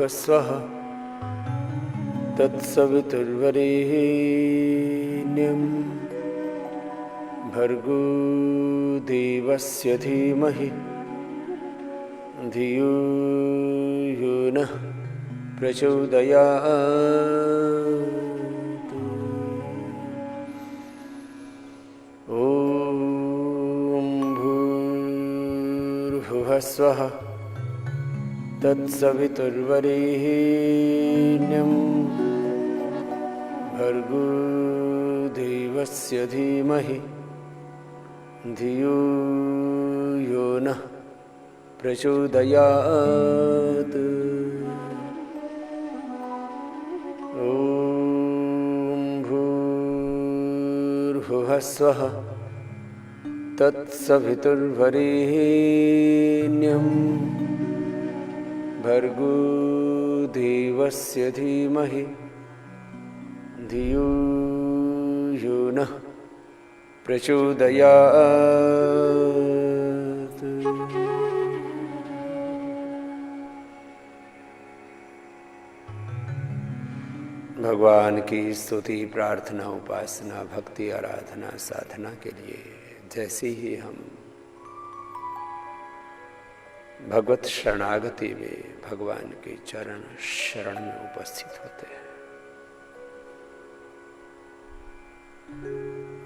भूर्भुवस्वः तत्सवितुर्वरेण्यं भर्गो देवस्य धीमहि धियो यो नः प्रचोदयात्। ॐ भूर्भुवस्वः तत्सवितुर्वरेण्यं भर्गो देवस्य धीमहि धियो यो नः प्रचोदयात्। ॐ भूर्भुवस्वः तत्सवितुर्वरेण्यं भर्गो देवस्य धीमहि धियो यो नः प्रचोदयात्। भगवान की स्तुति, प्रार्थना, उपासना, भक्ति, आराधना, साधना के लिए जैसे ही हम भगवत शरणागति में भगवान के चरण शरण में उपस्थित होते हैं,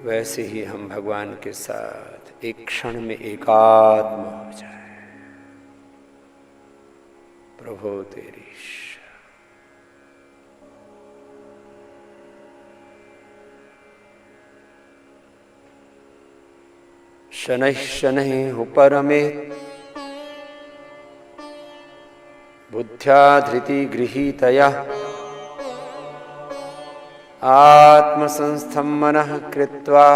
वैसे ही हम भगवान के साथ एक क्षण में एकात्म हो जाए। प्रभो तेरी शनैः शनैः उपरमेत् बुद्ध्या धृति गृहीतया आत्मसंस्थं मनः कृत्वा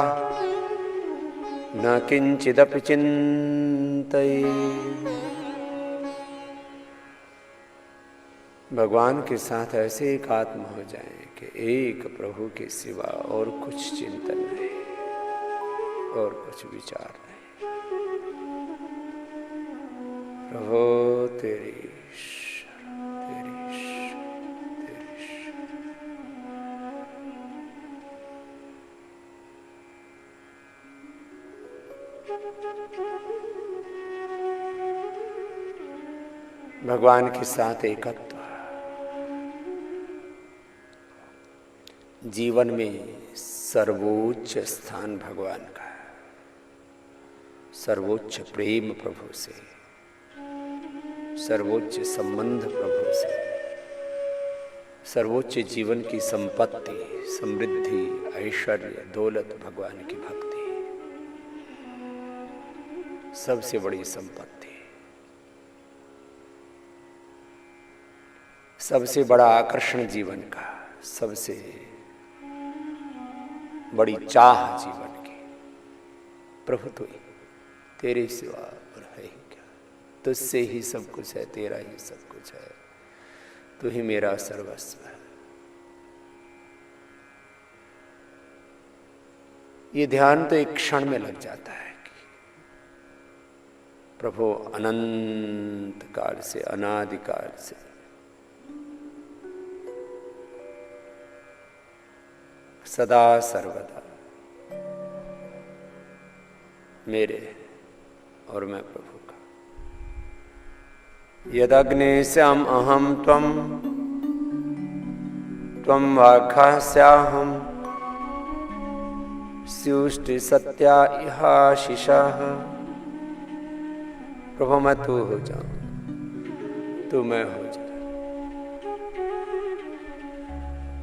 न किंचिदपि चिन्तयेत्। भगवान के साथ ऐसे एकात्म हो जाएं कि एक प्रभु के सिवा और कुछ चिंतन नहीं और कुछ विचार नहीं। प्रभो तेरी भगवान के साथ एकत्व जीवन में सर्वोच्च स्थान भगवान का है। सर्वोच्च प्रेम प्रभु से, सर्वोच्च संबंध प्रभु से, सर्वोच्च जीवन की संपत्ति, समृद्धि, ऐश्वर्य, दौलत भगवान की भक्ति सबसे बड़ी संपत्ति। सबसे बड़ा आकर्षण जीवन का, सबसे बड़ी चाह जीवन की। प्रभु तू ही, तेरे सिवा और है ही क्या। तुझसे ही सब कुछ है, तेरा ही सब कुछ है, तू ही मेरा सर्वस्व है। ये ध्यान तो एक क्षण में लग जाता है कि प्रभु अनंत काल से, अनादिकाल से सदा सर्वदा मेरे और मैं प्रभु का। यदग्नेस्याम अहम त्वं त्वं वाखास्याहम स्युष्टि सत्या इहाशिषः। प्रभु मैं तू हो जाऊं, तू मैं हो जाऊं,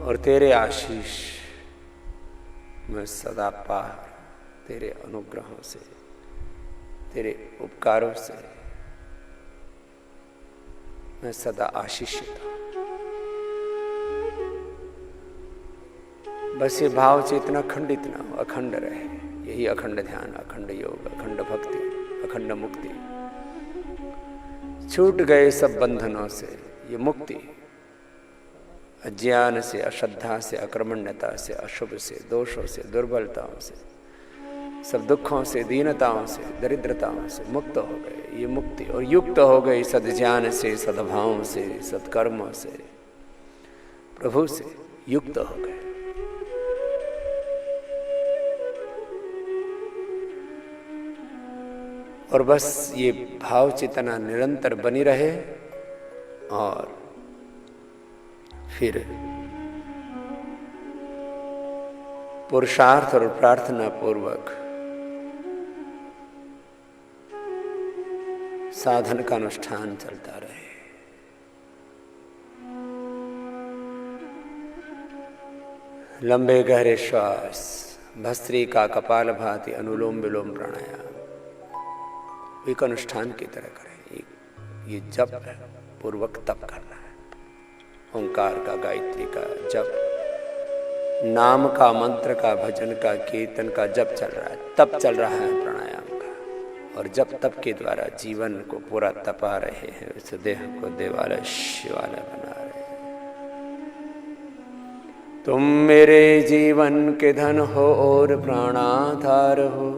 और तेरे आशीष मैं सदा पार, तेरे अनुग्रहों से, तेरे उपकारों से मैं सदा आशीषित हूं। बस ये भाव चेतना खंडित ना हो, अखंड रहे। यही अखंड ध्यान, अखंड योग, अखंड भक्ति, अखंड मुक्ति। छूट गए सब बंधनों से ये मुक्ति, अज्ञान से, अश्रद्धा से, अकर्मण्यता से, अशुभ से, दोषों से, दुर्बलताओं से सब दुखों से, दीनताओं से, दरिद्रताओं से मुक्त हो गए। ये मुक्ति और युक्त हो गए सद्ज्ञान से, सद्भाव से, सत्कर्मों से, प्रभु से युक्त हो गए। और बस ये भाव चेतना निरंतर बनी रहे और फिर पुरुषार्थ और प्रार्थना पूर्वक साधन का अनुष्ठान चलता रहे। लंबे गहरे श्वास, भस्त्री का कपाल भाती अनुलोम विलोम प्राणायाम एक अनुष्ठान की तरह करें। ये जप है, पूर्वक तप करना है। ओंकार का, गायत्री का जप, नाम का, मंत्र का, भजन का, कीर्तन का जप चल रहा है, तप चल रहा है प्राणायाम का। और जप तप के द्वारा जीवन को पूरा तपा रहे हैं, इस देह को देवालय शिवालय बना रहे हैं। तुम मेरे जीवन के धन हो और प्राणाधार हो,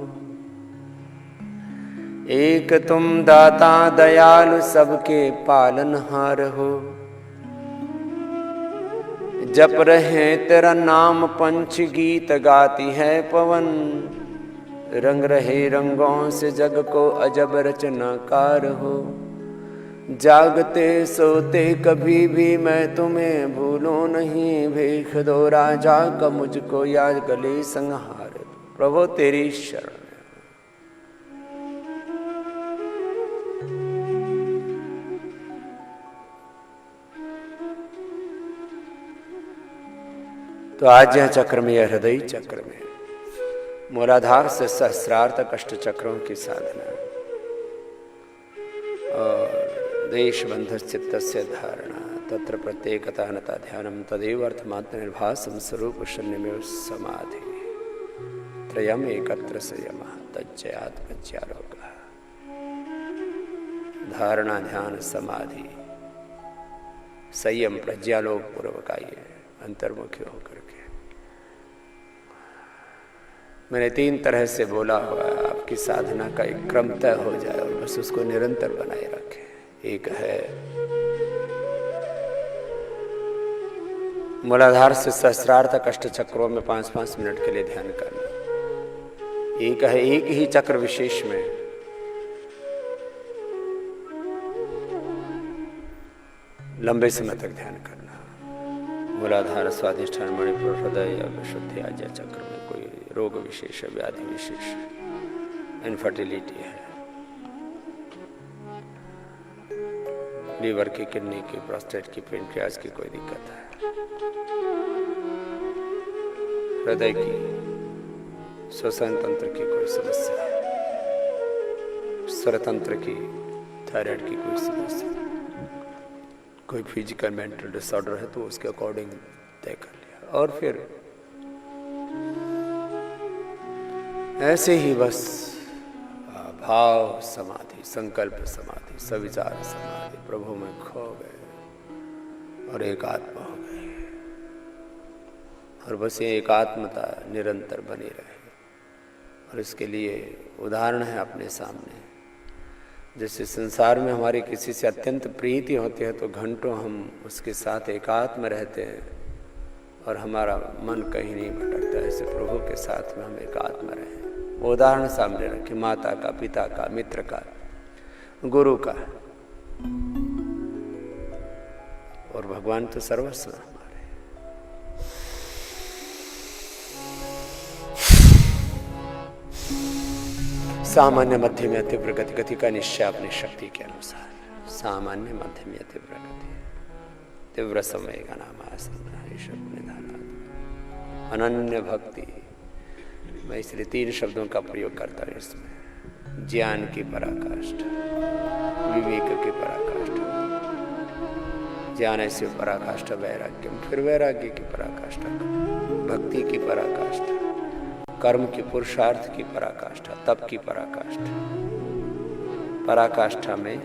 एक तुम दाता दयालु सबके पालनहार हो। जप रहे तेरा नाम पंच गीत गाती है पवन, रंग रहे रंगों से जग को अजब रचनाकार हो। जागते सोते कभी भी मैं तुम्हें भूलूं नहीं, भेख दो राजा का मुझको या गले संहार दो। प्रभु तेरी शरण तो आज यह चक्र में, यह हृदय चक्र में मूलाधार से सहस्रार्थ कष्ट चक्रों की साधना और देश बंध चित्तस्य धारणा, तत्र प्रत्येकता नता ध्यानम तदेव अर्थमात्र निर्भासम स्वरूप शून्यमेव समाधि, त्रयम एकत्र संयम तज्जयात्मज्ञारोग। धारणा, ध्यान, समाधि, संयम, प्रज्ञालोक पूर्वक आइए अंतर्मुखी होकर के। मैंने 3 तरह से बोला हुआ है, आपकी साधना का एक क्रम तय हो जाए और बस उसको निरंतर बनाए रखें। एक है मूलाधार से सहस्रार्थ कष्ट चक्रों में 5-5 मिनट के लिए ध्यान करना। एक है एक ही चक्र विशेष में लंबे समय तक ध्यान करना। मूलाधार, स्वाधिष्ठान, मणिपुर, हृदय या विशुद्धि आज्ञा चक्र में कोई रोग विशेष है, व्याधि विशेष है, इनफर्टिलिटी है, लीवर की, किडनी की, प्रोस्टेट की, पेनक्रियाज की कोई दिक्कत है, हृदय की, श्वसन तंत्र की कोई समस्या है, स्वर तंत्र की, थायराइड की कोई समस्या, कोई फिजिकल मेंटल डिसऑर्डर है तो उसके अकॉर्डिंग तय कर लिया। और फिर ऐसे ही बस भाव समाधि, संकल्प समाधि, सविचार समाधि, प्रभु में खो गए और एकात्मा हो गए। और बस ये एकात्मता निरंतर बनी रहे। और इसके लिए उदाहरण है अपने सामने। जैसे संसार में हमारी किसी से अत्यंत प्रीति होती है तो घंटों हम उसके साथ एकात्म रहते हैं और हमारा मन कहीं नहीं भटकता। ऐसे प्रभु के साथ में हम एकात्म रहें। उदाहरण सामने रखें, माता का, पिता का, मित्र का, गुरु का। और भगवान तो सर्वस्व हमारे। सामान्य, मध्यम या तीव्र गति, गति का निश्चय अपनी शक्ति के अनुसार। सामान्य, मध्यम या तीव्र गति, तीव्र समय का नाम अनन्य भक्ति। मैं इसलिए 3 शब्दों का प्रयोग करता हूँ इसमें। ज्ञान की पराकाष्ठा, विवेक की पराकाष्ठा, ज्ञान से पराकाष्ठा वैराग्य, फिर वैराग्य की पराकाष्ठा, भक्ति की पराकाष्ठा, कर्म की, पुरुषार्थ की पराकाष्ठा, तप की पराकाष्ठा। पराकाष्ठा में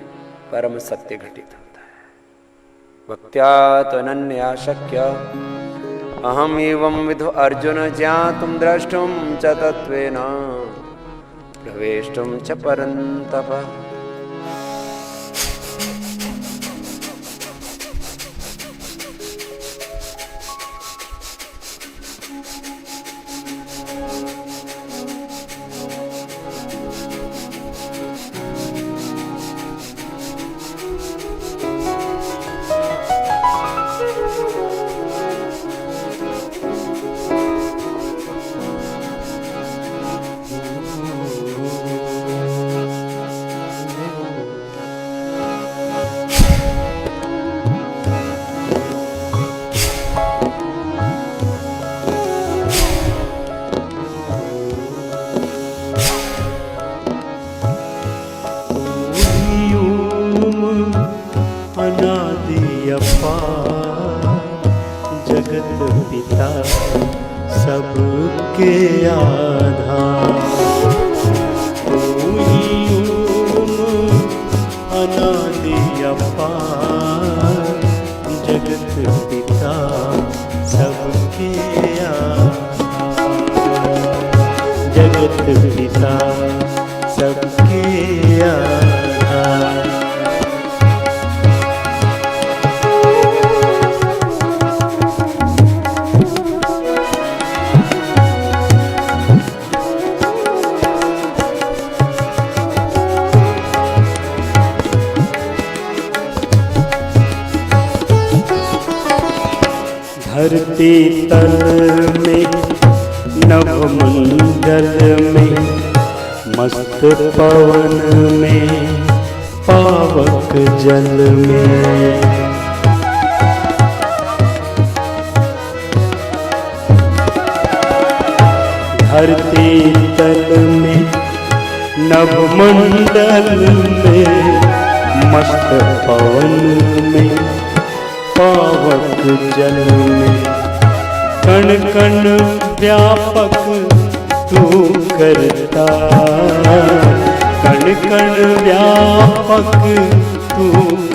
परम सत्य घटित होता है। भक्त्या अनन्या शक्य अहम एवं विधु अर्जुन ज्ञातुम द्रष्टुम च तत्वेन प्रवेष्टुं च परन्तप। जगत पिता सबके आधार, तू ही अनादि अपार। जगत पिता सबके आधार, जगत पिता सबके आधार। धरती तल में नवमंडल में मस्त पवन में पावक जल में। धरती तल में नवमंडल में मस्त पवन में पावक जल में। कण कण व्यापक तू करता, कण कण व्यापक तू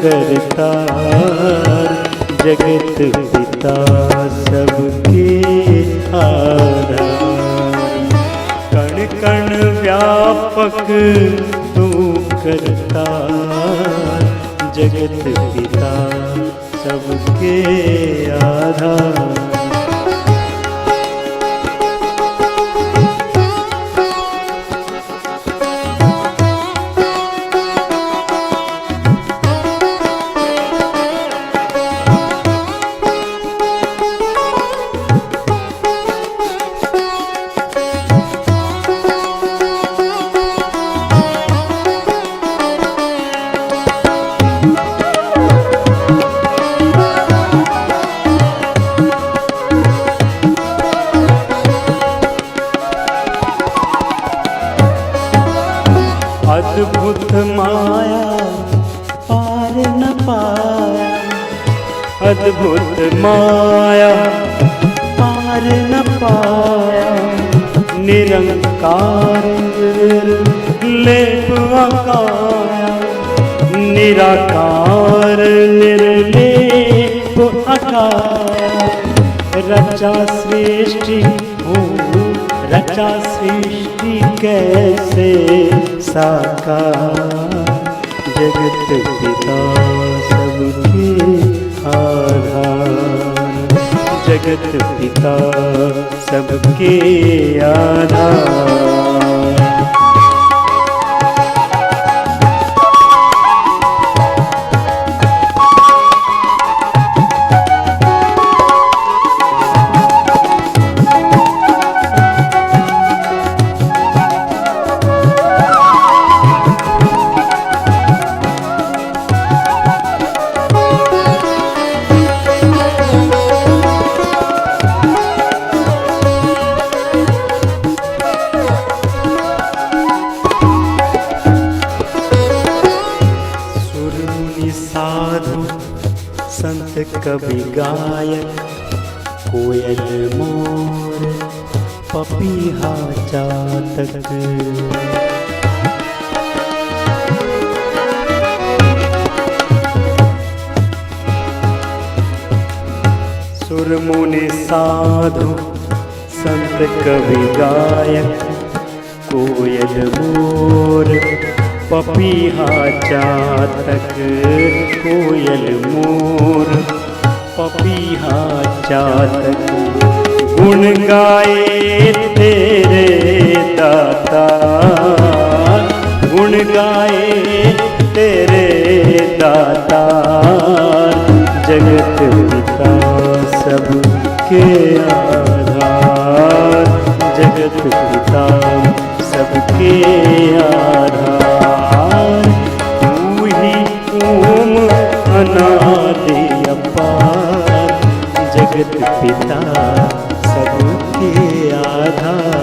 करता। जगत पिता सबके आधार, कण कण व्यापक तू करता। जगत पिता सबके आधार। अद्भुत माया पार न पाया, अद्भुत माया पार न पाया। निरंकार निर्लेप अकाया, निराकार निर्लेप अकाया। रचा सृष्टि रचा सृष्टि कैसे साकार। जगत पिता सबके आधार, जगत पिता सबके आधार। साधु संत कवि गायक, कोयल मोर पपीहा चातक। सुर मुनि साधु संत कवि गायक, कोयल मोर पपीहा चातक, कोयल मोर पपीहा चातक। गुण गाए तेरे दाता, गुण गाए तेरे दाता। जगत पिता सबके आधार, जगत पिता सबके आधार। तू ही ओम अनादि अपार, जगत पिता सबके आधार।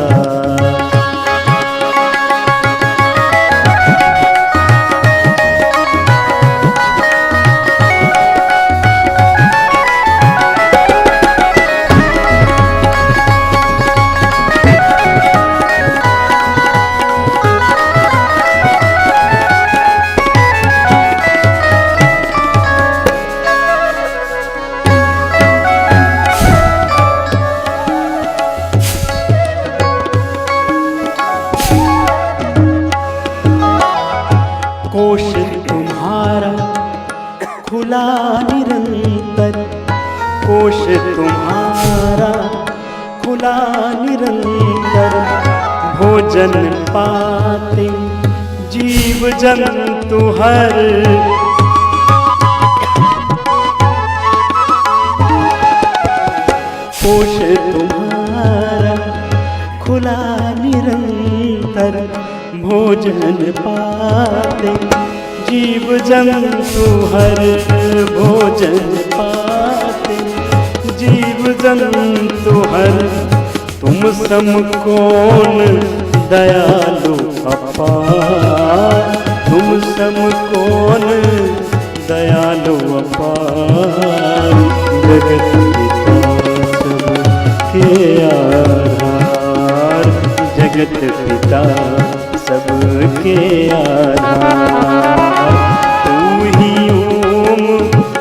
कोश तुम्हारा खुला निरंतर, कोश तुम्हारा खुला निरंतर। भोजन पाते जीव जंतु हर, कोश तुम्हारा खुला निरंतर। भोजन पाते जीव जंतु हर, भोजन पाते जीव जंतु हर। तुम सम कौन दयालु अपार, तुम सम कौन दयालु अपार। जगत पिता सबके आधार, जगत पिता सबके आधार। तू ही ओम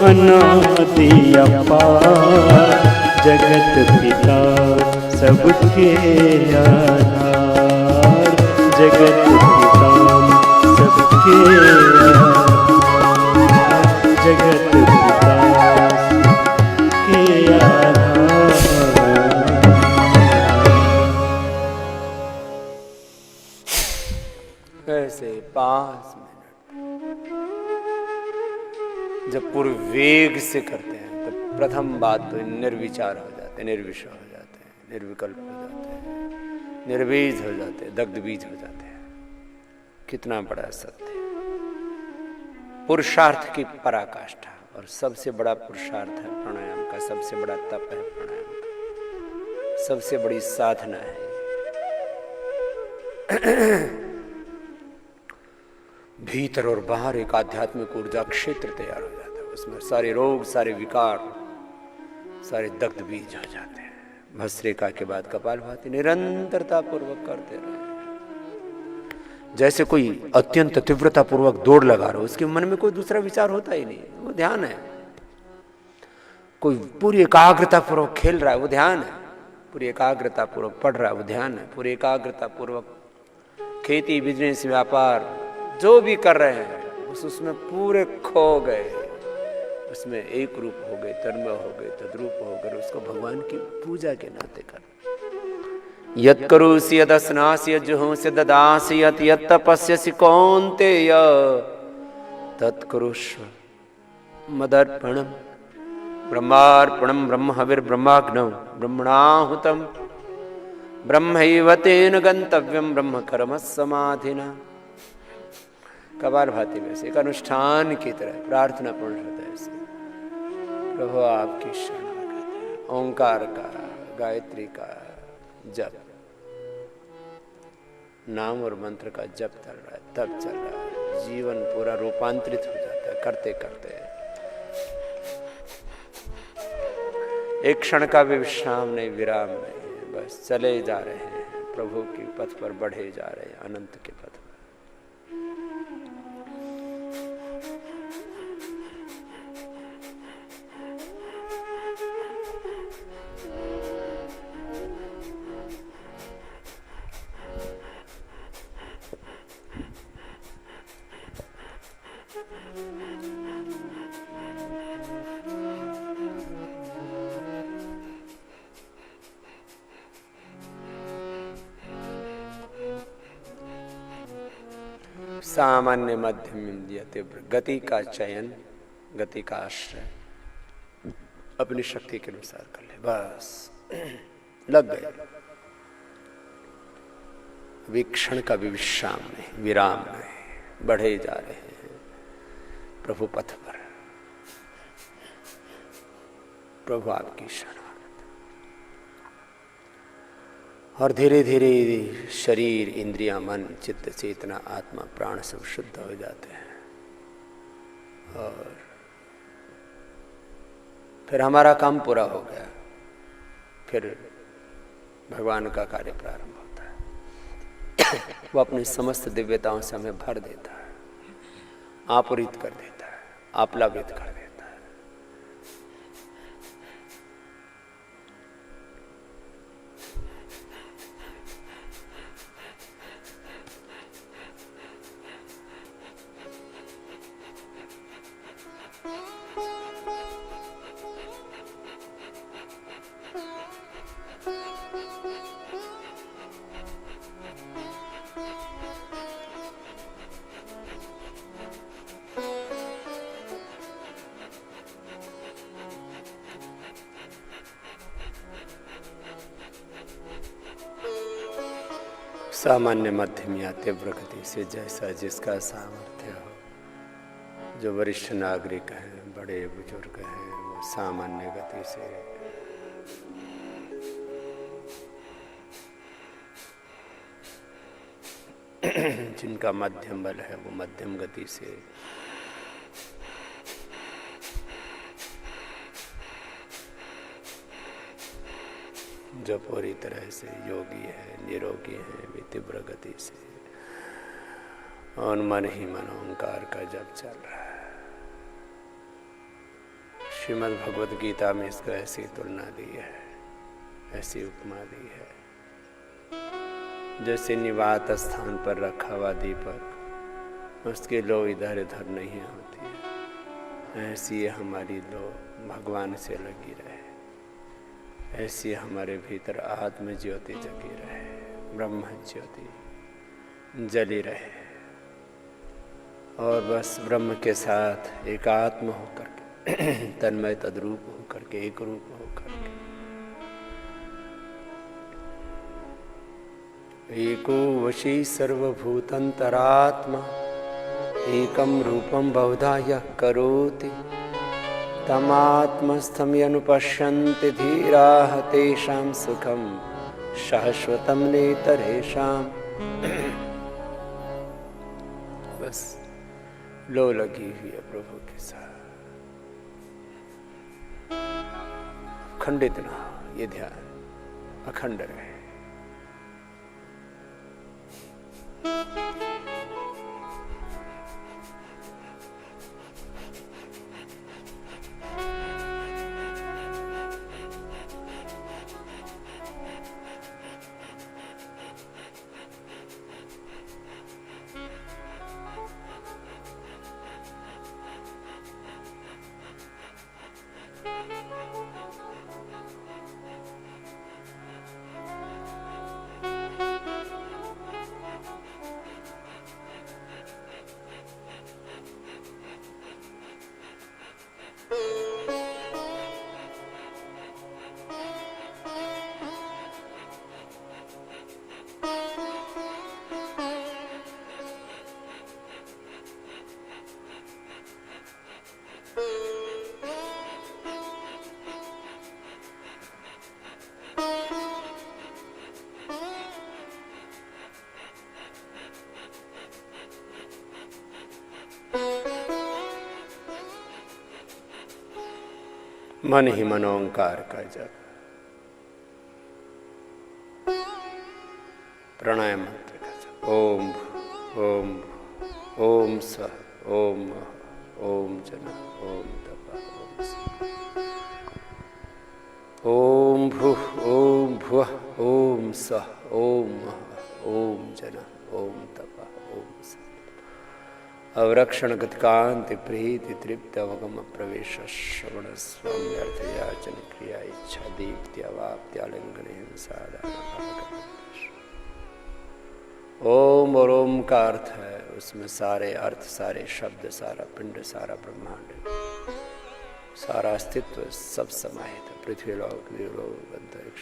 अनादि अपार, जगत पिता सबके आधार, जगत पिता सबके आधार, जगत पिता सबके आधार। ऐसे 5 मिनट जब पूरे वेग से करते हैं तो प्रथम बात तो निर्विचार हो जाते हैं, निर्विषय हो जाते हैं, निर्विकल्प हो जाते हैं, निर्बीज हो जाते हैं, दग्धबीज हो जाते हैं। कितना बड़ा सत्य, पुरुषार्थ की पराकाष्ठा। और सबसे बड़ा पुरुषार्थ है प्राणायाम का, सबसे बड़ा तप है प्राणायाम का, सबसे बड़ी साधना है। भीतर और बाहर एक आध्यात्मिक ऊर्जा क्षेत्र तैयार हो जाता है, उसमें सारे रोग, सारे विकार, सारे दग्ध बीज हो जाते हैं। भस्त्रिका के बाद कपालभाति निरंतरता पूर्वक करते रहे, जैसे कोई अत्यंत तीव्रता पूर्वक दौड़ लगा रहा हो, उसके मन में कोई दूसरा विचार होता ही नहीं, वो ध्यान है। कोई पूरी एकाग्रता पूर्वक खेल रहा है, वो ध्यान है। पूरी एकाग्रता पूर्वक पढ़ रहा है, वो ध्यान है। पूरी एकाग्रता पूर्वक खेती, बिजनेस, व्यापार जो भी कर रहे हैं उसमें पूरे खो गए, उसमें एक रूप हो गए, तन्मय हो गए, तद्रूप हो गए, उसको भगवान की पूजा के नाते कर। यत् करोसि यदस्नासि यज्जुहोसि ददासि यत् तपस्यसि कौन्तेय तत् कुरुष्व मदर्पणम् ब्रह्मार्पणम् ब्रह्म हविर्ब्रह्माग्नौ ब्रह्मणाहुतम् ब्रह्मैव तेन गन्तव्यम् ब्रह्म कर्म समाधिना। कपालभाति में से एक अनुष्ठान की तरह प्रार्थना पूर्ण होता है। प्रभु आपकी शरणागत है। ओंकार का, गायत्री का जप, नाम और मंत्र का जप चल रहा है, तब चल रहा है। जीवन पूरा रूपांतरित हो जाता है करते करते। एक क्षण का भी विश्राम नहीं, विराम नहीं, बस चले जा रहे हैं, प्रभु के पथ पर बढ़े जा रहे हैं, अनंत के पथ पर। सामान्य मध्यम या तीव्र गति का चयन, गति का आश्रय अपनी शक्ति के अनुसार कर ले। बस लग गए। वीक्षण का भी विश्राम नहीं, विराम नहीं, बढ़े जा रहे हैं प्रभु पथ पर। प्रभु आपकी शरणागत। और धीरे धीरे शरीर, इंद्रियां, मन, चित्त, चेतना, आत्मा, प्राण सब शुद्ध हो जाते हैं और फिर हमारा काम पूरा हो गया। फिर भगवान का कार्य प्रारंभ होता है। वो अपनी समस्त दिव्यताओं से हमें भर देता है, आपूरित कर देता है, आप्लावित कर देता है। सामान्य, मध्यम या तीव्र गति से जैसा जिसका सामर्थ्य हो। जो वरिष्ठ नागरिक हैं, बड़े बुजुर्ग हैं, वो सामान्य गति से, जिनका मध्यम बल है वो मध्यम गति से, जो पूरी तरह से योगी है, निरोगी है, वे तीव्र गति से। और मन ही मन ओंकार का जप चल रहा है। श्रीमद् भगवद गीता में इसको ऐसी तुलना दी है, ऐसी उपमा दी है, जैसे निवात स्थान पर रखा हुआ दीपक, उसकी लो इधर इधर नहीं होती है, ऐसी हमारी लो भगवान से लगी रहे, ऐसी हमारे भीतर आत्म ज्योति जगी रहे, ब्रह्म ज्योति जली रहे, और बस ब्रह्म के साथ एकात्म होकर के, तन्मय तद्रूप होकर के, एक रूप होकर के, एको वशी सर्वभूतंतरात्मा एकम रूपम बहुधा यः करोति तमात्मस्थं यनुपश्यन्ति धीराः तेषां सुखं शाश्वतं नेतरेषाम्। बस लो लगी हुई है प्रभु के साथ। खंडित ना हो, ये ध्यान अखंड रहे। मन ही मन ओंकार का जप। प्राणायाम मंत्र का जप। ओम ओम ओम सः ओम ओम जन ओम तप ओम सः ओम भूः ओम भुवः ओम सः ओम ओम जन ओम तप ओम सः। अवरक्षण गतिकांति प्रीति तृप्ति अवगम प्रवेश श्रवण स्वाम्यर्थ याचन क्रिया इच्छा दीप्ति अवाप्ति आलिंगन हिंसा। ओम और ओम का अर्थ है उसमें सारे अर्थ, सारे शब्द, सारा पिंड, सारा ब्रह्मांड, सारा अस्तित्व सब समाहित है। पृथ्वी लोक, देवलोक, अंतरिक्ष,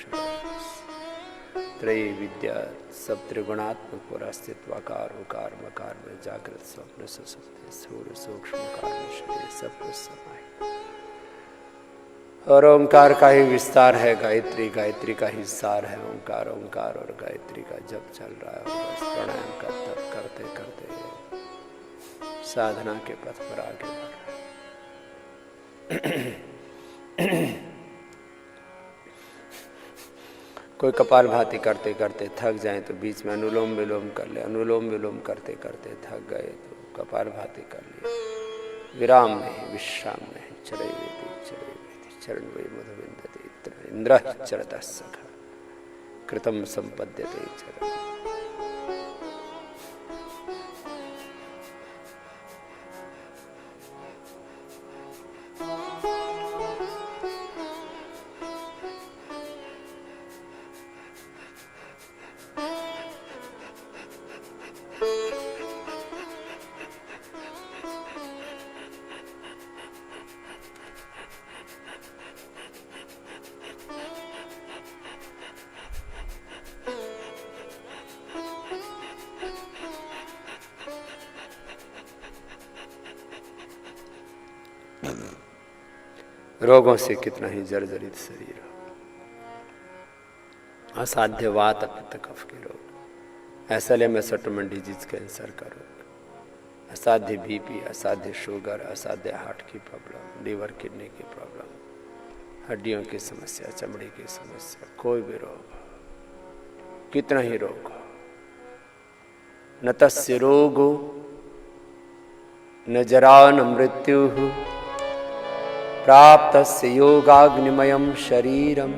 त्रय विद्या, सब त्रिगुणात्मक और अस्तित्वाकार, उकार मकार में, जागृत स्वप्न सुसुप्ति, स्थूल सूक्ष्म काल में शरीर, सब कुछ समाहित। और ओंकार का ही विस्तार है गायत्री, गायत्री का ही सार है ओंकार, ओंकार और गायत्री का जप चल रहा है। और बस प्राणायाम का तप करते करते साधना के पथ पर आगे बढ़ रहे। कोई कपालभाति करते करते थक जाए तो बीच में अनुलोम विलोम कर ले, अनुलोम विलोम करते करते थक गए तो कपालभाति कर लिए। विराम नहीं, विश्राम नहीं, चले चरण वै मधुविंदते इंद्र चरतः सखा कृतम संपद्यते चरण। रोगों से कितना ही जर्जरित शरीर हो, असाध्य वात पित्त कफ के रोग, एसएलएमएस डिजीज, कैंसर का रोग, असाध्य बीपी, असाध्य शुगर, असाध्य हार्ट की प्रॉब्लम, लीवर किडनी की प्रॉब्लम, हड्डियों की समस्या, चमड़ी की समस्या, कोई भी रोग, कितना ही रोग हो, न तस्य रोगो न जरा न मृत्यु प्राप्त योगाग्निमयम शरीरम।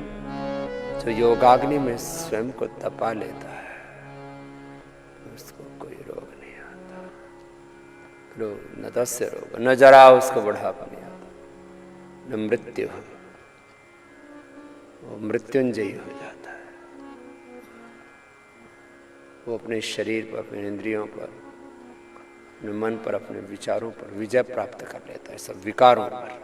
जो योगाग्नि में स्वयं को तपा लेता है उसको कोई रोग नहीं आता। रोग न तस्य रोग न जरा, उसको बुढ़ापा नहीं आता, न मृत्यु, वो मृत्युंजयी हो जाता है। वो अपने शरीर पर, अपने इंद्रियों पर, अपने मन पर, अपने विचारों पर विजय प्राप्त कर लेता है, सब विकारों पर।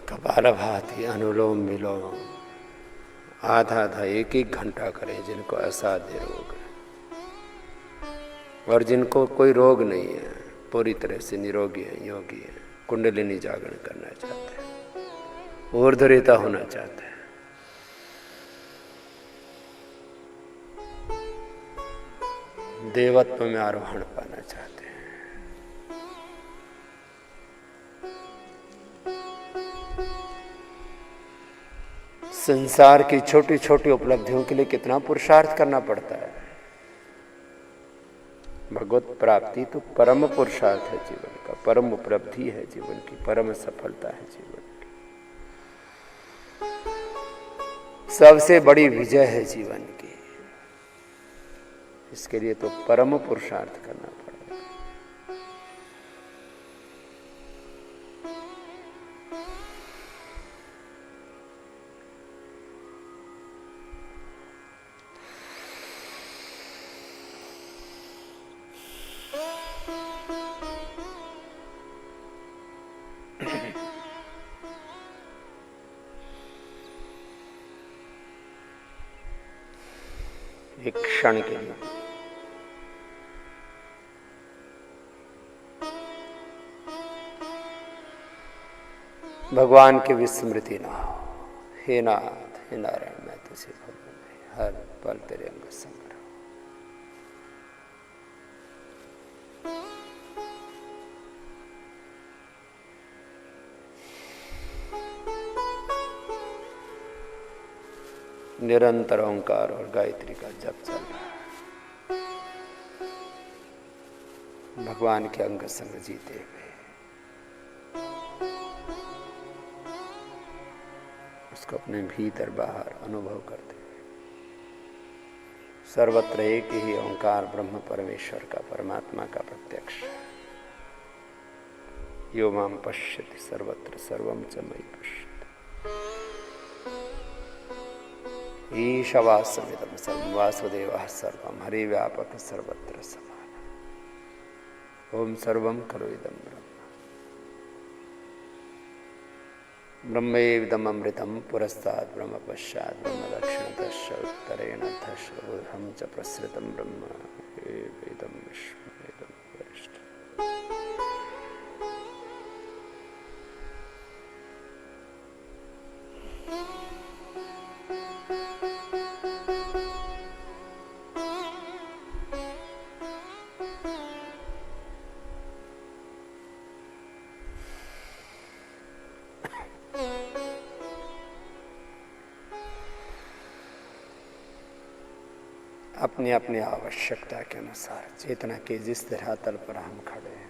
कपालभाति, अनुलोम विलोम आधा आधा एक एक घंटा करें जिनको असाध्य रोग है, और जिनको कोई रोग नहीं है, पूरी तरह से निरोगी है, योगी है, कुंडलिनी जागरण करना चाहते हैं, ऊर्ध्वरेता होना चाहते हैं, देवत्व में आरोहण पाना चाहते हैं। संसार की छोटी छोटी उपलब्धियों के लिए कितना पुरुषार्थ करना पड़ता है। भगवत प्राप्ति तो परम पुरुषार्थ है जीवन का, परम उपलब्धि है जीवन की, परम सफलता है जीवन की, सबसे बड़ी विजय है जीवन की। इसके लिए तो परम पुरुषार्थ करना पड़ेगा। एक क्षण के लिए भगवान की विस्मृति ना हो। हे नाथ, हे नारायण, मैं तुझे भगवान में हर पल तेरे अंग संग रहूं। निरंतर ओंकार और गायत्री का जप चल रहा है, भगवान के अंग संग जीते हुए। उसको अपने भीतर बाहर अनुभव करते हुए सर्वत्र एक ही ओंकार ब्रह्म परमेश्वर का, परमात्मा का प्रत्यक्ष। यो माम पश्यति सर्वत्र सर्वं च मयि पश्यति। ईशवास्यमिदं सर्वं वासुदेवः सर्वं हरिव्यापक सर्वत्र समान। ओम सर्वं खलु इदं ब्रह्म। ब्रह्मेदम् अमृतं पुरस्तात् ब्रह्म पश्चात् ब्रह्म दक्षिणतश्च उत्तरेणतश्च ऊर्ध्वं च प्रसृतं ब्रह्म इदं विश्वमिदं वरिष्ठ। अपनी अपनी आवश्यकता के अनुसार चेतना के जिस धरातल पर हम खड़े हैं,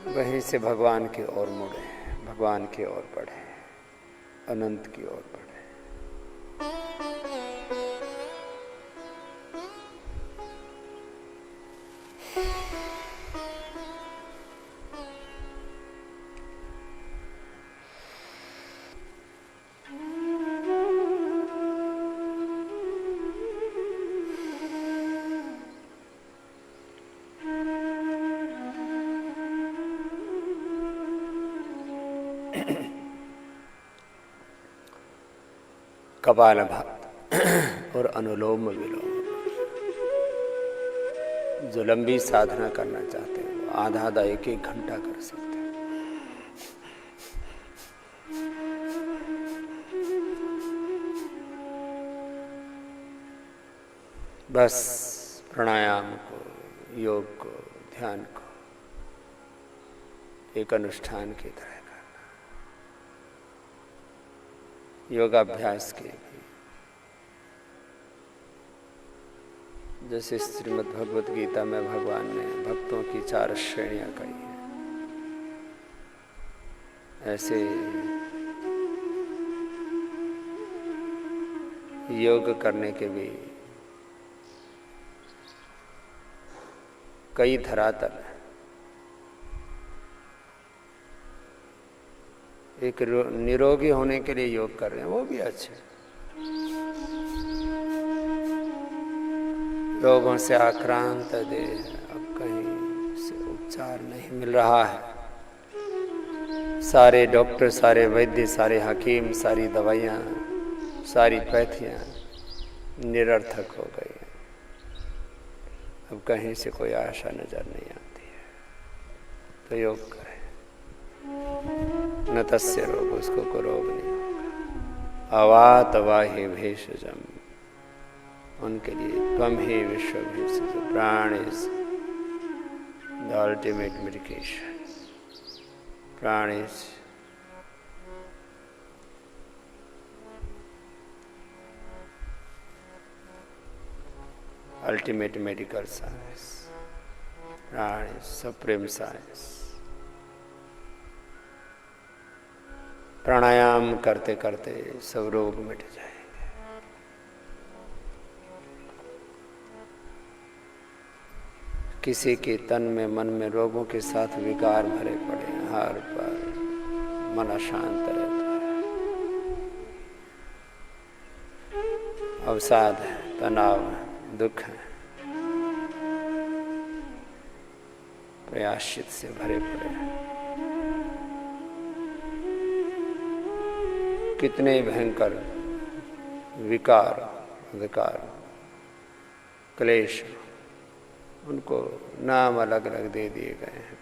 वहीं से भगवान की ओर मुड़े, भगवान की ओर बढ़े, अनंत की ओर बढ़े। कपालभाति और अनुलोम विलोम, जो लंबी साधना करना चाहते हैं वो आधा आधा एक एक घंटा कर सकते हैं। बस प्राणायाम को, योग को, ध्यान को एक अनुष्ठान की तरह करना। योगाभ्यास के भी जैसे श्रीमद् भगवत गीता में भगवान ने भक्तों की 4 श्रेणियां कही हैं, ऐसे योग करने के भी कई धरातल हैं। एक निरोगी होने के लिए योग कर रहे हैं, वो भी अच्छे। रोगों से आक्रांत देह, अब कहीं से उपचार नहीं मिल रहा है। सारे डॉक्टर, सारे वैद्य, सारे हकीम, सारी दवाइयाँ, सारी पैथियाँ निरर्थक हो गई हैं। अब कहीं से कोई आशा नजर नहीं आती है, तो योग करें। न तस्य रोग, उसको को रोग नहीं होगा। अवात वाहि भेषजम, उनके लिए त्वम ही विश्व भेषज, प्राण इज द अल्टीमेट मेडिकेशन। प्राण इज अल्टीमेट मेडिकल साइंस। प्राण इज सुप्रीम साइंस। प्राणायाम करते करते सब रोग मिट जाएंगे। किसी के तन में, मन में रोगों के साथ विकार भरे पड़े, हर पर मन अशांत रहता है, अवसाद है, तनाव है, दुख है, प्रयाश्चित से भरे पड़े हैं। कितने भयंकर विकार, विकार, क्लेश, उनको नाम अलग अलग दे दिए गए हैं।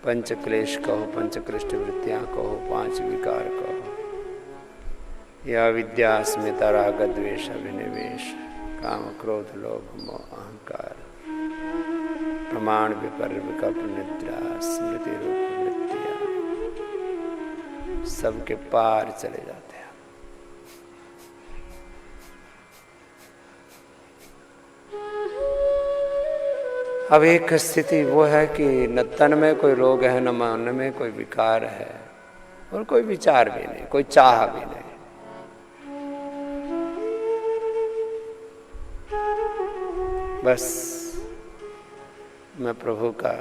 पंच क्लेश कहो, पंचकृष्ट वृत्तियां कहो, 5 विकार कहो, या विद्या अस्मिता राग द्वेष अभिनिवेश, काम क्रोध लोभ मोह अहंकार, प्रमाण विपर विकल्प निद्रा स्मृति रूप नित्या, सबके पार चले जाते हैं। अब एक स्थिति वो है कि न तन में कोई रोग है, न मन में कोई विकार है, और कोई विचार भी नहीं, कोई चाह भी नहीं। बस मैं प्रभु का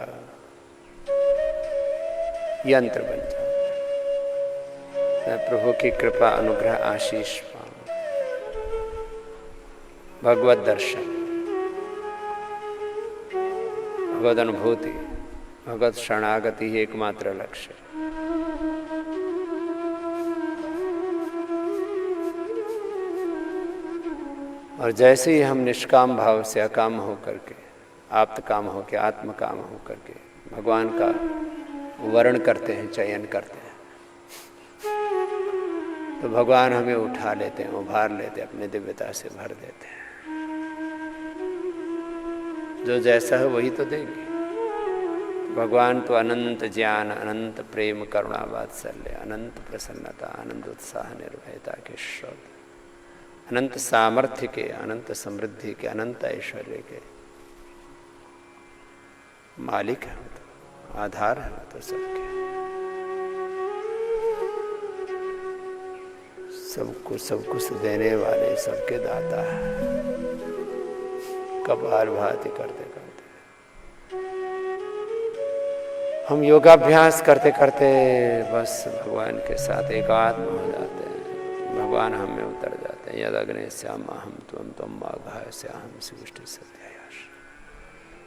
यंत्र बन जाऊं, मैं प्रभु की कृपा अनुग्रह आशीष पाऊं, भगवत दर्शन, भगवत अनुभूति, भगवत शरणागति ही एकमात्र लक्ष्य है। और जैसे ही हम निष्काम भाव से अकाम होकर के, आप्त काम होकर, आत्म काम होकर के भगवान का वर्ण करते हैं, चयन करते हैं, तो भगवान हमें उठा लेते हैं, उभार लेते हैं, अपने दिव्यता से भर देते हैं। जो जैसा है वही तो देंगे। भगवान तो अनंत ज्ञान, अनंत प्रेम, करुणा, वात्सल्य, अनंत प्रसन्नता, अनंत उत्साह, निर्भयता के स्रोत, अनंत सामर्थ्य के, अनंत समृद्धि के, अनंत ऐश्वर्य के मालिक है, तो आधार है तो सबके, सबको सब कुछ देने वाले, सबके दाता है। कपाल भाती करते करते हम योगाभ्यास करते करते बस भगवान के साथ एकात्म हो जाते हैं। भगवान हम में उतर जाते हैं। यद अग्ने श्यामा हम त्वम माघाय श्याम शिवष्टि सत्यायाश।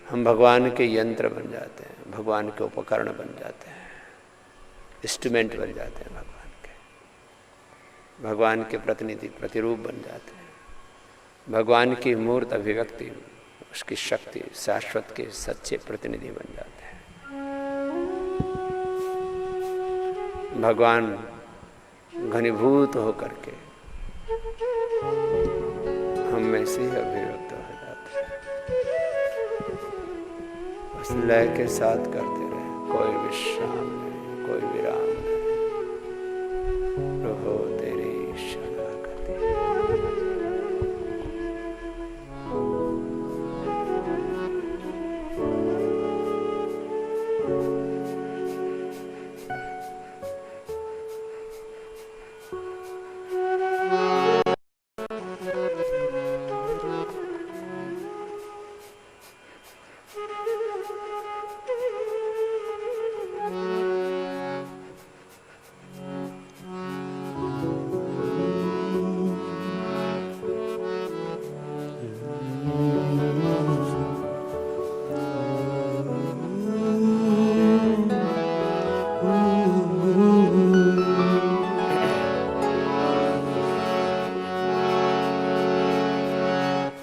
हम भगवान के यंत्र बन जाते हैं, भगवान के उपकरण बन जाते हैं, इंस्ट्रूमेंट बन जाते हैं, भगवान के प्रतिनिधि, प्रतिरूप बन जाते हैं। भगवान की मूर्त अभिव्यक्ति, उसकी शक्ति, शाश्वत के सच्चे प्रतिनिधि बन जाते हैं। भगवान घनीभूत होकर के हम में से ही अभिव्यक्त हो जाते हैं। बस लय के साथ करते रहे, कोई विश्राम नहीं, कोई विराम नहीं। प्रभु तेरी शरणागति।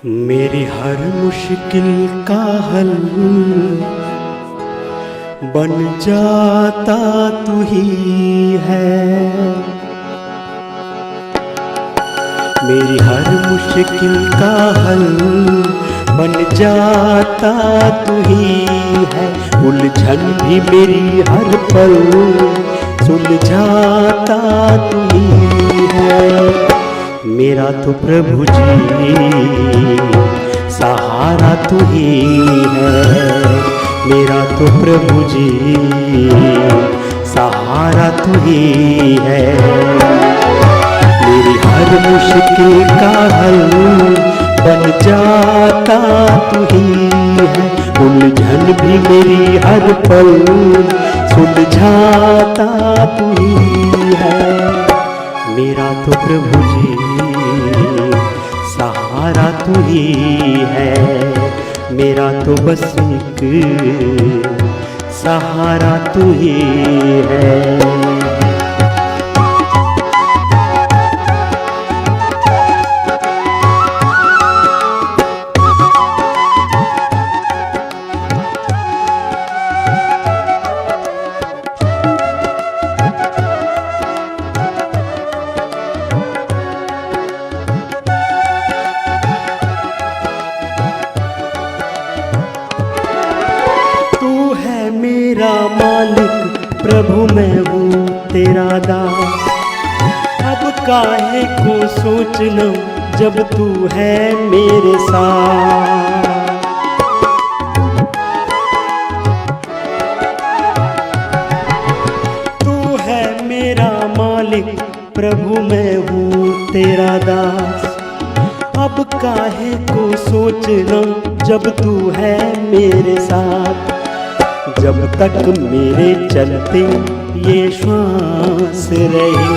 मेरी हर मुश्किल का हल बन जाता तू ही है। मेरी हर मुश्किल का हल बन जाता तू ही है। उलझन भी मेरी हर पल सुलझाता तू ही है। मेरा तो प्रभु जी सहारा तू ही है। मेरा तो प्रभु जी सहारा तू ही है। मेरी हर मुश्किल का हल बन जाता तू ही है। उलझन भी मेरी हर पल सुलझाता तू ही है। मेरा तो प्रभु जी सहारा तू ही है। मेरा तो बस एक सहारा तू ही है। मेरा मालिक प्रभु मैं हूँ। तेरा दास। अब काहे को सोचना जब तू है मेरे साथ। तू है मेरा मालिक प्रभु, मैं हूँ तेरा दास। अब काहे को सोचना जब तू है मेरे साथ। जब तक मेरे चलते ये श्वास रहे,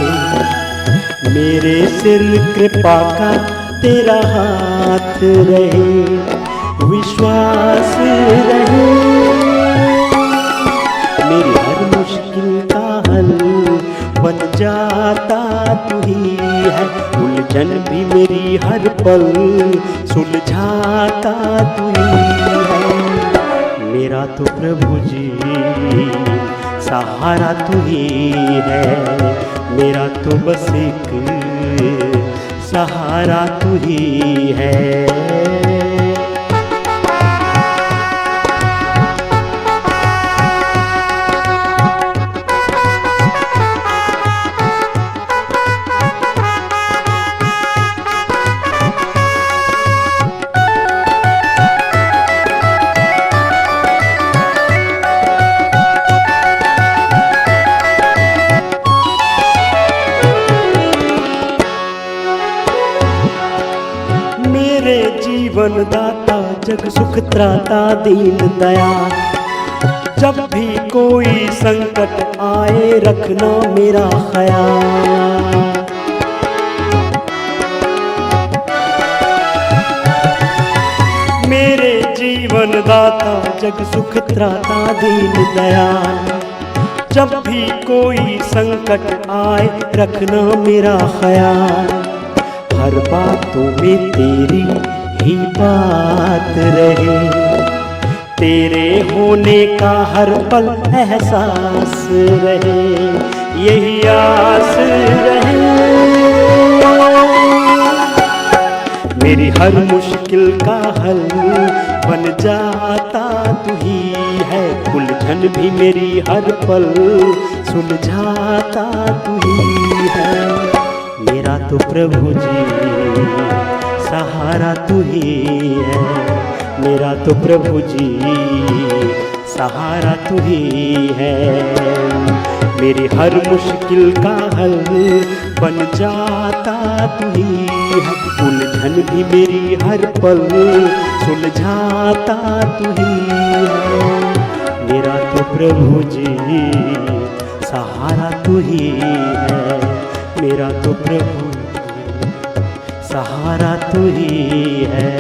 मेरे सिर कृपा का तेरा हाथ रहे, विश्वास रहे। मेरी हर मुश्किल का हल बन जाता तू ही है। उलझन भी मेरी हर पल सुलझाता तू ही है। मेरा तो प्रभु जी सहारा तू ही है। मेरा तो बस एक सहारा तू ही है। जीवन दाता जग सुख त्राता दीन दयाल। जब भी कोई संकट आए रखना मेरा ख्याल। मेरे जीवन दाता जग सुख त्राता दीन दयाल। जब भी कोई संकट आए रखना मेरा ख्याल। हर बातों में तेरी ही बात रहे, तेरे होने का हर पल एहसास रहे, यही आस रहे। मेरी हर मुश्किल का हल बन जाता तू ही है। उलझन भी मेरी हर पल सुलझाता तू ही है। मेरा तो प्रभु जी सहारा तू ही है। मेरा तो प्रभु जी सहारा तू ही है। मेरी हर मुश्किल का हल बन जाता तू ही है। उलझन भी मेरी हर पल सुलझाता तू ही है। मेरा तो प्रभु जी सहारा तू ही है। मेरा तो प्रभु सहारा तू ही है।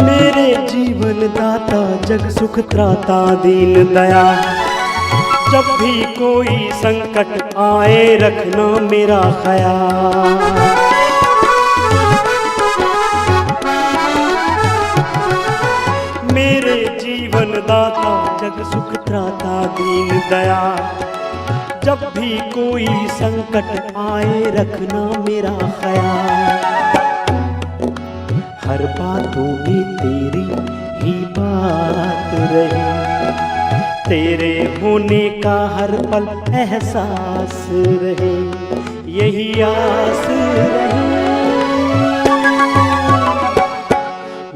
मेरे जीवन दाता जग सुख त्राता दीन दया। जब भी कोई संकट आए रखना मेरा ख्याल। मेरे जीवन दाता जग सुख त्राता दीन दया। जब भी कोई संकट आए रखना मेरा ख्याल। हर बातों में तेरी ही बात रहे, तेरे होने का हर पल एहसास रहे, यही आस रहे।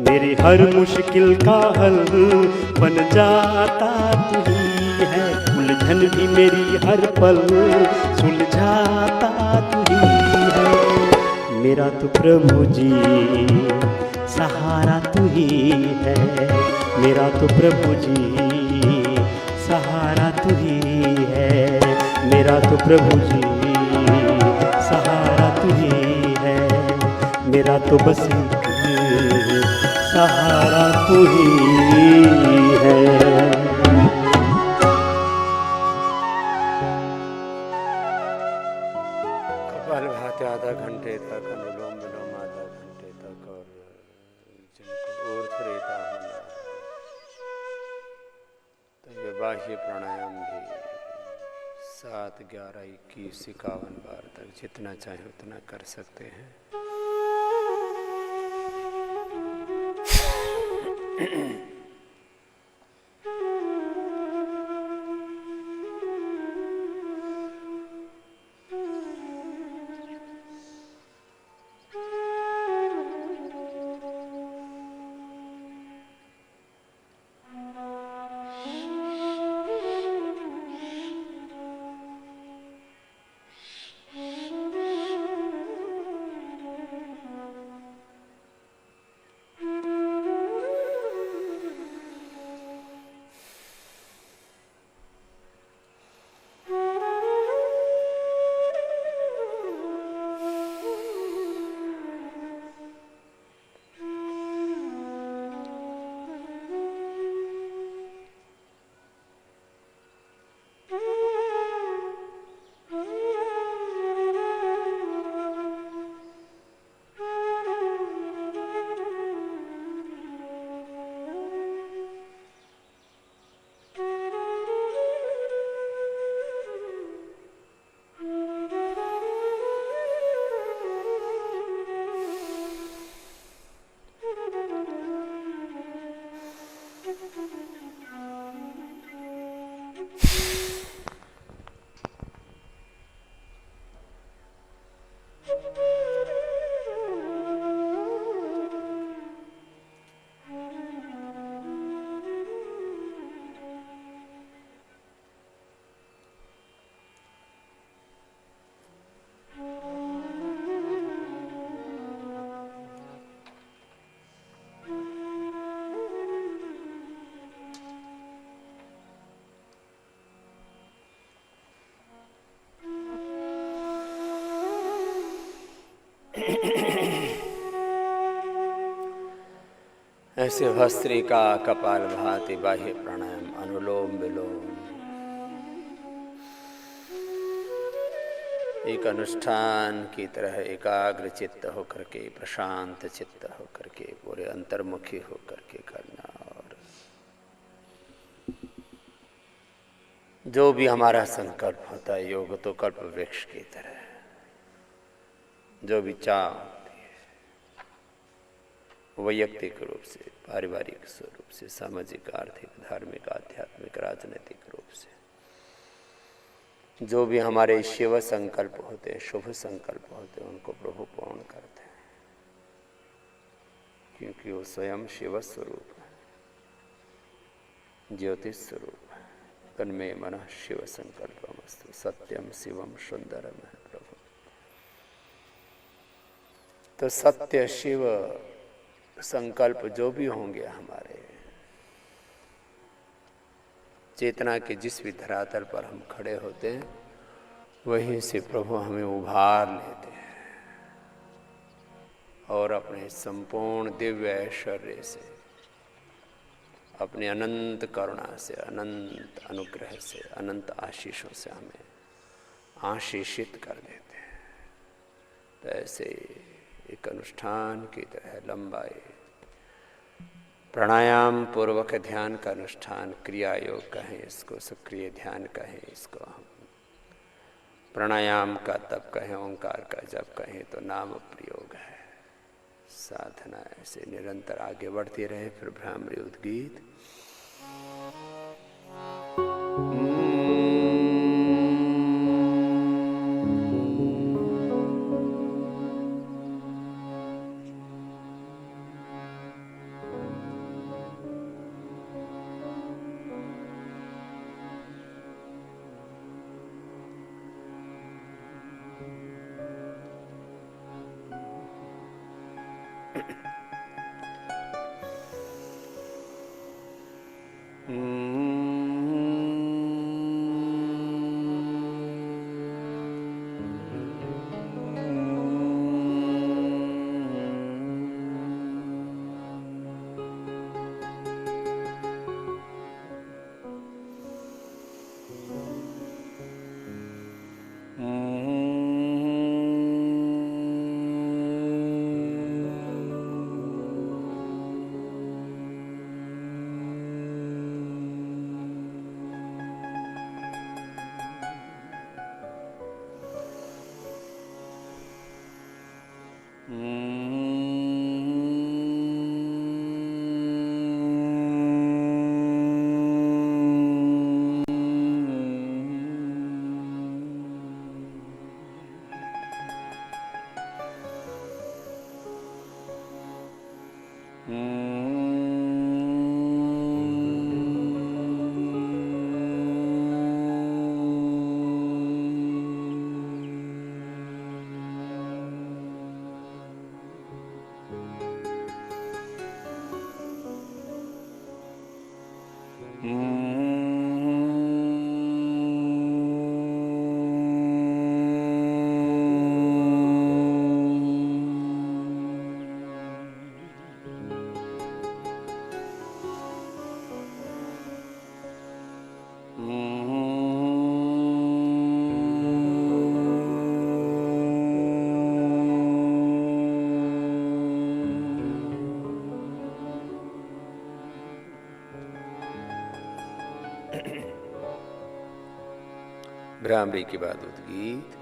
मेरी हर मुश्किल का हल बन जाता तू ही है। उलझन भी मेरी हर पल सुलझाता तू ही है। मेरा तो प्रभु जी सहारा तू ही है। मेरा तो प्रभु जी सहारा तू ही है। मेरा तो प्रभु जी सहारा तू ही है। मेरा तो बस सहारा तू ही है। कपालभाति आधा घंटे तक, अनुलोम विलोम आधा घंटे तक, और जिनको ऊर्ध्व रेता बाह्य प्राणायाम भी 7, 11, 21, 51 बार तक जितना चाहे उतना कर सकते हैं। ऐसे भस्त्रिका कपाल भाति बाह्य प्राणायाम अनुलोम विलोम एक अनुष्ठान की तरह एकाग्र चित्त होकर के, प्रशांत चित्त होकर के, पूरे अंतर्मुखी होकर के करना। और जो भी हमारा संकल्प होता है योग तो कल्प वृक्ष की तरह, जो भी चाह वैयक्तिक रूप से, पारिवारिक स्वरूप से, सामाजिक, आर्थिक, धार्मिक, आध्यात्मिक, राजनीतिक रूप से, जो भी हमारे शिव संकल्प होते हैं, शुभ संकल्प होते हैं, उनको प्रभु पूर्ण करते हैं, क्योंकि वो स्वयं शिव स्वरूप है, ज्योतिष स्वरूप है। तन्मे मनः शिव संकल्पमस्तु, सत्यम शिवम सुंदरम है प्रभु। तो सत्य शिव संकल्प जो भी होंगे हमारे, चेतना के जिस भी धरातल पर हम खड़े होते हैं वहीं से प्रभु हमें उभार लेते हैं और अपने संपूर्ण दिव्य ऐश्वर्य से, अपने अनंत करुणा से, अनंत अनुग्रह से, अनंत आशीषों से हमें आशीषित कर देते हैं। तो ऐसे एक अनुष्ठान की तरह लंबाई प्राणायाम पूर्वक ध्यान का अनुष्ठान, क्रिया योग कहें इसको, सक्रिय ध्यान कहें इसको, हम प्राणायाम का तप कहें, ओंकार का जप कहें, तो नाम प्रयोग है। साधना ऐसे निरंतर आगे बढ़ती रहे। फिर भ्रामरी उद्गीत। भ्रामरी के बाद उद्गीत।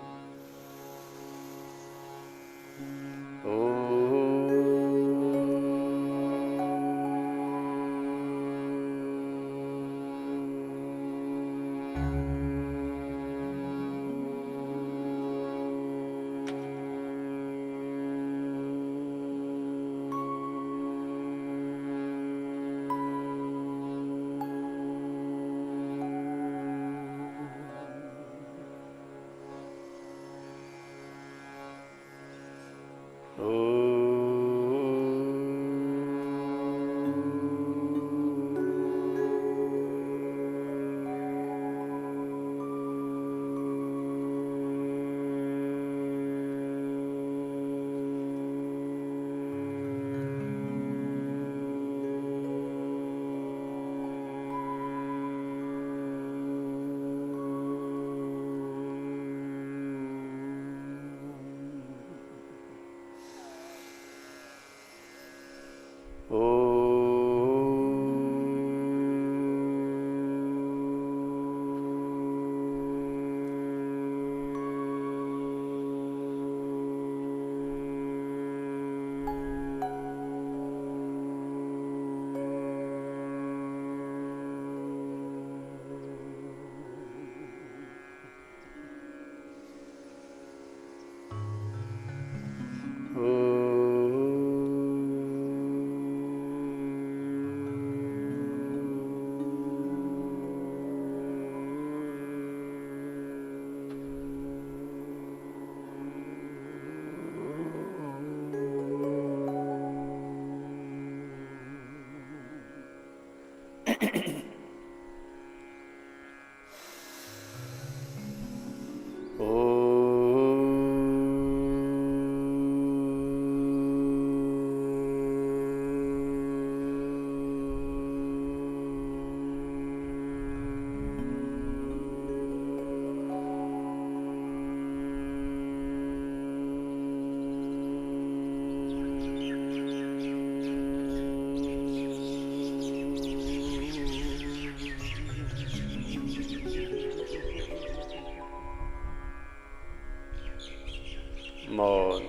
मौन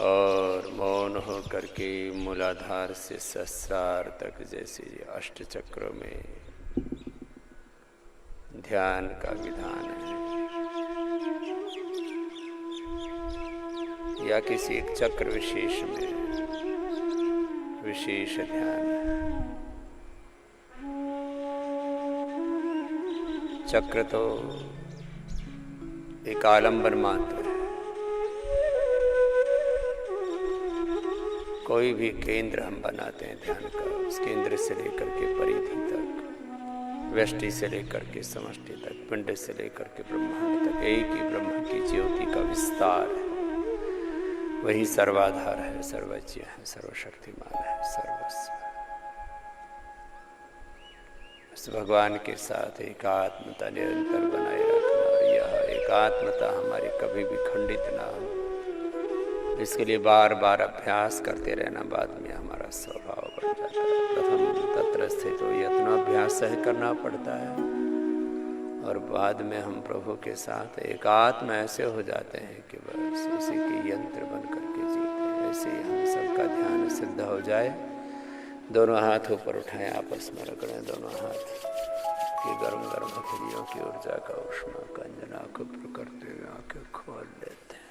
और मौन हो करके मूलाधार से सहस्रार तक जैसे अष्ट चक्रों में ध्यान का विधान है, या किसी एक चक्र विशेष में विशेष ध्यान है। चक्र तो एक आलंबन मात्र है। कोई भी केंद्र हम बनाते हैं ध्यान का, उस केंद्र से लेकर के परिधि तक, व्यष्टि से लेकर के समष्टि तक, पिंड से लेकर के ब्रह्मांड तक, एक ही ब्रह्म की ज्योति का विस्तार है। वही सर्वाधार है, सर्वज्ञ है, सर्वशक्तिमान है, सर्वस्व। उस भगवान के साथ एकात्मता निरंतर बनाए रखना, और यह एकात्मता हमारी कभी भी खंडित ना हो, इसके लिए बार बार अभ्यास करते रहना बाद में हमारा स्वभाव बन जाता है। प्रथम तत्र स्थित हो यत्नाभ्यास सह करना पड़ता है, और बाद में हम प्रभु के साथ एकात्म ऐसे हो जाते हैं कि बस उसी के यंत्र बन करके जीते हैं। ऐसे ही हम सबका ध्यान सिद्ध हो जाए। दोनों हाथ ऊपर उठाएं, आपस में रगड़ें दोनों हाथ की गर्म गर्म हथेलियों की ऊर्जा का उष्मा का अंजना को करते हुए आंखें खोल लेते हैं।